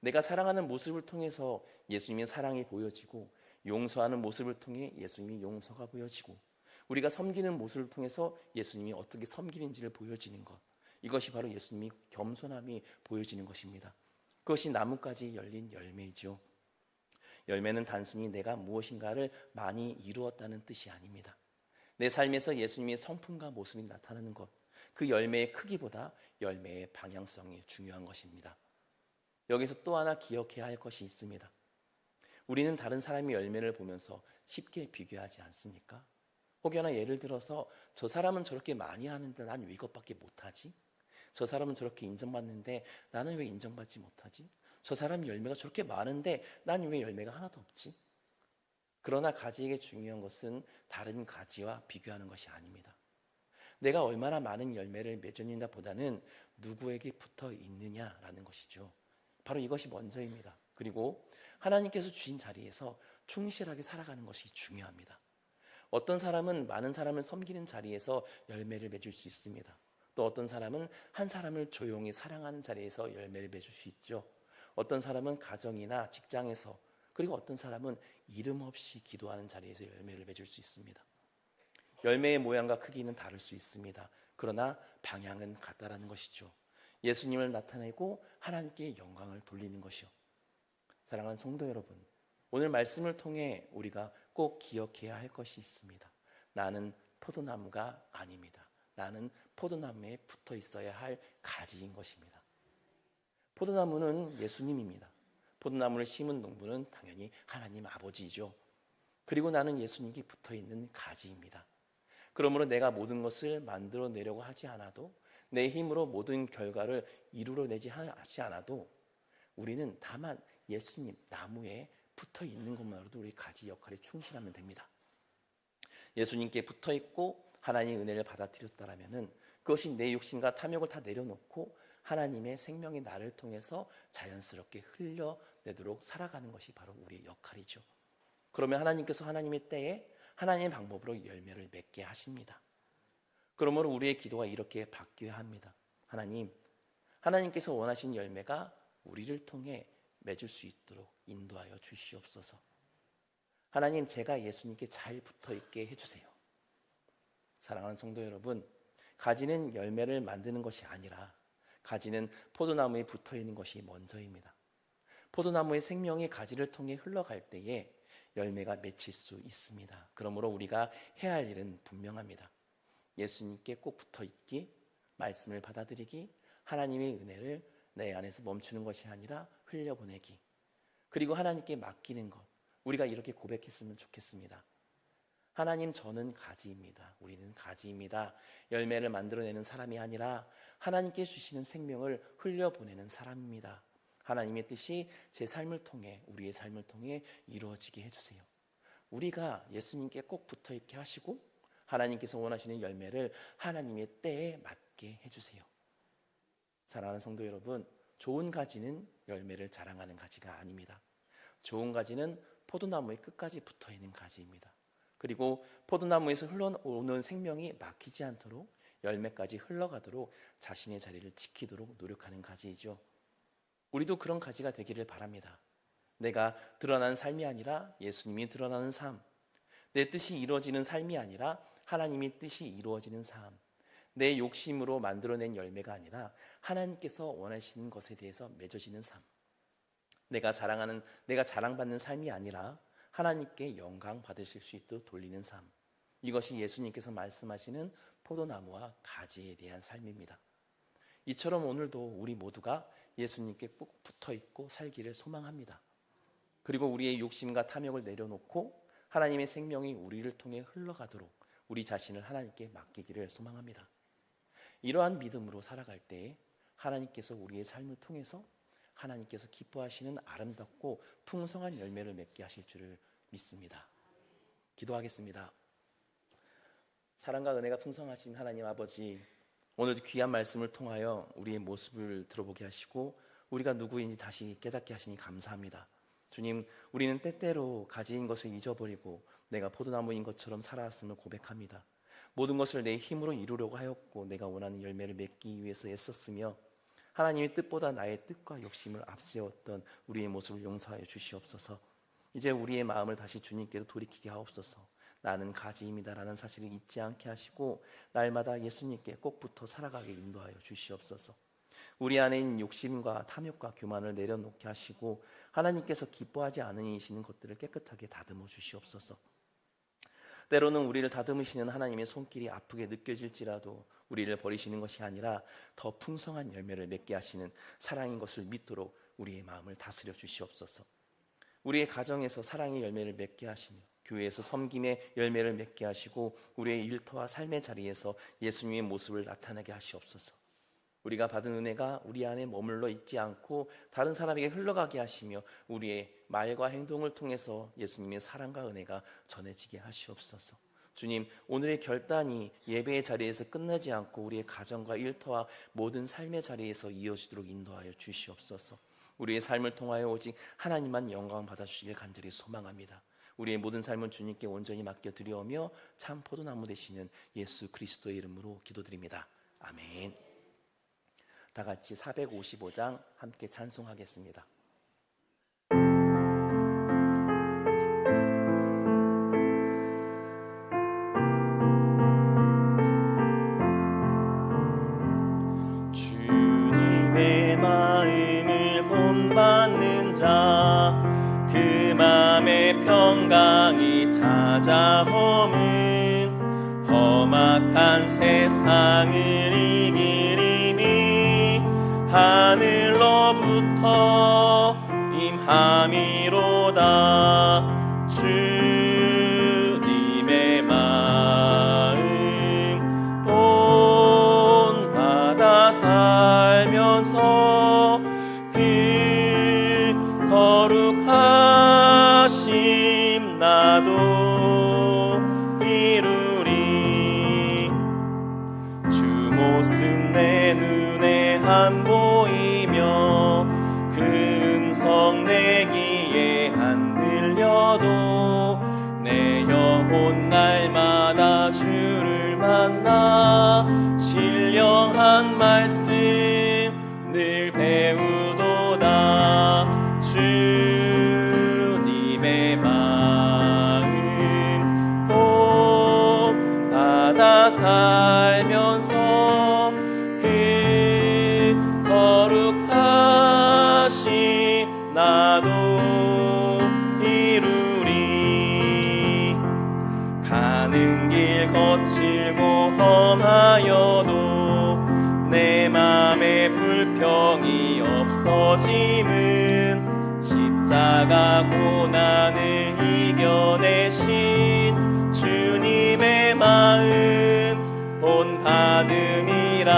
내가 사랑하는 모습을 통해서 예수님의 사랑이 보여지고 용서하는 모습을 통해 예수님의 용서가 보여지고 우리가 섬기는 모습을 통해서 예수님이 어떻게 섬기는지를 보여지는 것, 이것이 바로 예수님이 겸손함이 보여지는 것입니다. 그것이 나뭇가지에 열린 열매이죠. 열매는 단순히 내가 무엇인가를 많이 이루었다는 뜻이 아닙니다. 내 삶에서 예수님의 성품과 모습이 나타나는 것, 그 열매의 크기보다 열매의 방향성이 중요한 것입니다. 여기서 또 하나 기억해야 할 것이 있습니다. 우리는 다른 사람의 열매를 보면서 쉽게 비교하지 않습니까? 혹여나 예를 들어서 저 사람은 저렇게 많이 하는데 난 왜 이것밖에 못하지? 저 사람은 저렇게 인정받는데 나는 왜 인정받지 못하지? 저 사람 열매가 저렇게 많은데 난 왜 열매가 하나도 없지? 그러나 가지에게 중요한 것은 다른 가지와 비교하는 것이 아닙니다. 내가 얼마나 많은 열매를 맺었느냐 보다는 누구에게 붙어 있느냐라는 것이죠. 바로 이것이 먼저입니다. 그리고 하나님께서 주신 자리에서 충실하게 살아가는 것이 중요합니다. 어떤 사람은 많은 사람을 섬기는 자리에서 열매를 맺을 수 있습니다. 또 어떤 사람은 한 사람을 조용히 사랑하는 자리에서 열매를 맺을 수 있죠. 어떤 사람은 가정이나 직장에서, 그리고 어떤 사람은 이름 없이 기도하는 자리에서 열매를 맺을 수 있습니다. 열매의 모양과 크기는 다를 수 있습니다. 그러나 방향은 같다라는 것이죠. 예수님을 나타내고 하나님께 영광을 돌리는 것이요. 사랑하는 성도 여러분, 오늘 말씀을 통해 우리가 꼭 기억해야 할 것이 있습니다. 나는 포도나무가 아닙니다. 나는 포도나무에 붙어 있어야 할 가지인 것입니다. 포도나무는 예수님입니다. 포도나무를 심은 농부는 당연히 하나님 아버지이죠. 그리고 나는 예수님께 붙어 있는 가지입니다. 그러므로 내가 모든 것을 만들어내려고 하지 않아도, 내 힘으로 모든 결과를 이루어내지 하지 않아도, 우리는 다만 예수님 나무에 붙어 있는 것만으로도 우리 가지 역할에 충실하면 됩니다. 예수님께 붙어 있고 하나님의 은혜를 받아들였다라면은 그것이 내 욕심과 탐욕을 다 내려놓고 하나님의 생명의 나를 통해서 자연스럽게 흘려내도록 살아가는 것이 바로 우리의 역할이죠. 그러면 하나님께서 하나님의 때에 하나님의 방법으로 열매를 맺게 하십니다. 그러므로 우리의 기도가 이렇게 바뀌어야 합니다. 하나님께서 원하신 열매가 우리를 통해 맺을 수 있도록 인도하여 주시옵소서. 하나님, 제가 예수님께 잘 붙어 있게 해주세요. 사랑하는 성도 여러분, 가지는 열매를 만드는 것이 아니라 가지는 포도나무에 붙어 있는 것이 먼저입니다. 포도나무의 생명이 가지를 통해 흘러갈 때에 열매가 맺힐 수 있습니다. 그러므로 우리가 해야 할 일은 분명합니다. 예수님께 꼭 붙어 있기, 말씀을 받아들이기, 하나님의 은혜를 내 안에서 멈추는 것이 아니라 흘려보내기, 그리고 하나님께 맡기는 것. 우리가 이렇게 고백했으면 좋겠습니다. 하나님, 저는 가지입니다. 우리는 가지입니다. 열매를 만들어내는 사람이 아니라 하나님께 주시는 생명을 흘려보내는 사람입니다. 하나님의 뜻이 제 삶을 통해, 우리의 삶을 통해 이루어지게 해주세요. 우리가 예수님께 꼭 붙어있게 하시고 하나님께서 원하시는 열매를 하나님의 때에 맞게 해주세요. 사랑하는 성도 여러분, 좋은 가지는 열매를 자랑하는 가지가 아닙니다. 좋은 가지는 포도나무의 끝까지 붙어있는 가지입니다. 그리고 포도나무에서 흘러오는 생명이 막히지 않도록 열매까지 흘러가도록 자신의 자리를 지키도록 노력하는 가지이죠. 우리도 그런 가지가 되기를 바랍니다. 내가 드러나는 삶이 아니라 예수님이 드러나는 삶, 내 뜻이 이루어지는 삶이 아니라 하나님의 뜻이 이루어지는 삶, 내 욕심으로 만들어낸 열매가 아니라 하나님께서 원하시는 것에 대해서 맺어지는 삶, 내가 자랑받는 삶이 아니라 하나님께 영광 받으실 수 있도록 돌리는 삶, 이것이 예수님께서 말씀하시는 포도나무와 가지에 대한 삶입니다. 이처럼 오늘도 우리 모두가 예수님께 꼭 붙어있고 살기를 소망합니다. 그리고 우리의 욕심과 탐욕을 내려놓고 하나님의 생명이 우리를 통해 흘러가도록 우리 자신을 하나님께 맡기기를 소망합니다. 이러한 믿음으로 살아갈 때 하나님께서 우리의 삶을 통해서 하나님께서 기뻐하시는 아름답고 풍성한 열매를 맺게 하실 줄을 믿습니다. 기도하겠습니다. 사랑과 은혜가 풍성하신 하나님 아버지, 오늘도 귀한 말씀을 통하여 우리의 모습을 들어보게 하시고 우리가 누구인지 다시 깨닫게 하시니 감사합니다. 주님, 우리는 때때로 가진 것을 잊어버리고 내가 포도나무인 것처럼 살아왔음을 고백합니다. 모든 것을 내 힘으로 이루려고 하였고 내가 원하는 열매를 맺기 위해서 애썼으며 하나님의 뜻보다 나의 뜻과 욕심을 앞세웠던 우리의 모습을 용서하여 주시옵소서. 이제 우리의 마음을 다시 주님께로 돌이키게 하옵소서. 나는 가지입니다라는 사실을 잊지 않게 하시고 날마다 예수님께 꼭 붙어 살아가게 인도하여 주시옵소서. 우리 안에 있는 욕심과 탐욕과 교만을 내려놓게 하시고 하나님께서 기뻐하지 않으시는 것들을 깨끗하게 다듬어 주시옵소서. 때로는 우리를 다듬으시는 하나님의 손길이 아프게 느껴질지라도 우리를 버리시는 것이 아니라 더 풍성한 열매를 맺게 하시는 사랑인 것을 믿도록 우리의 마음을 다스려 주시옵소서. 우리의 가정에서 사랑의 열매를 맺게 하시며 교회에서 섬김의 열매를 맺게 하시고 우리의 일터와 삶의 자리에서 예수님의 모습을 나타내게 하시옵소서. 우리가 받은 은혜가 우리 안에 머물러 있지 않고 다른 사람에게 흘러가게 하시며 우리의 말과 행동을 통해서 예수님의 사랑과 은혜가 전해지게 하시옵소서. 주님, 오늘의 결단이 예배의 자리에서 끝나지 않고 우리의 가정과 일터와 모든 삶의 자리에서 이어지도록 인도하여 주시옵소서. 우리의 삶을 통하여 오직 하나님만 영광 받아주시길 간절히 소망합니다. 우리의 모든 삶은 주님께 온전히 맡겨드리오며 참 포도나무 되시는 예수 그리스도의 이름으로 기도드립니다. 아멘. 다 같이 455장 함께 찬송하겠습니다. 주님의 마음을 본받는 자, 그 맘의 평강이 찾아오면 험악한 세상을 이길 힘이 하늘로부터 임함이로다. 주님의 마음 본받아 살면서 그 거룩하심 나도 이루리. 주 모습 내 눈에 안 보이며 그 음성 내 귀에 안 들려도 내 영혼 날마다 주를 만나 신령한 말씀 늘 배우도다. 주님의 마음 본받아 살면서 그 거룩하심 나도 이루리. 가는 길 거칠고 험하여도 내 맘에 불평이 없어짐은 십자가 고난을 이겨내신 주님의 마음 본받음이라.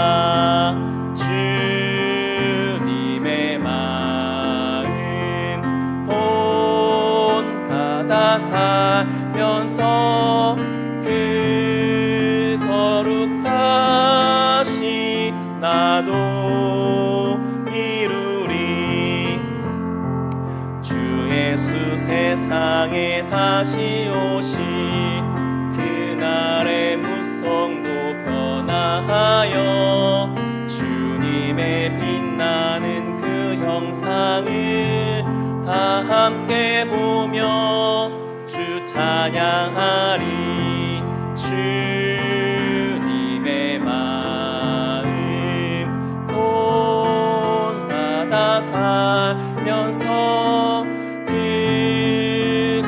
주님의 마음 본받아 살면서 그 거룩하심 나도 이루리. 주 예수 세상에 다시 오시 그날의 무성도 변화하여 주님의 빛나는 그 형상을 다 함께 보며 주 찬양하리. 주님의 마음 본받아 살면서 그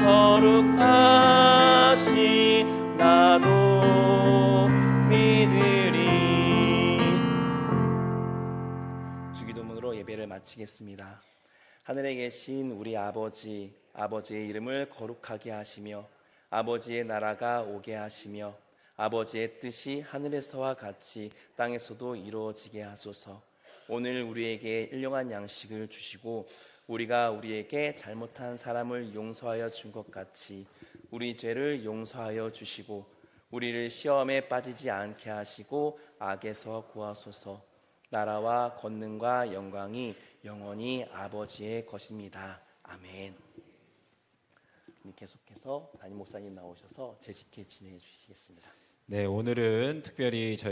거룩하심 나도 믿으리. 주기도문으로 예배를 마치겠습니다. 하늘에 계신 우리 아버지, 아버지의 이름을 거룩하게 하시며 아버지의 나라가 오게 하시며 아버지의 뜻이 하늘에서와 같이 땅에서도 이루어지게 하소서. 오늘 우리에게 일용할 양식을 주시고 우리가 우리에게 잘못한 사람을 용서하여 준 것 같이 우리 죄를 용서하여 주시고 우리를 시험에 빠지지 않게 하시고 악에서 구하소서. 나라와 권능과 영광이 영원히 아버지의 것입니다. 아멘. 계속해서 담임 목사님 나오셔서 재직회 진행해 주시겠습니다. 네, 오늘은 특별히 저희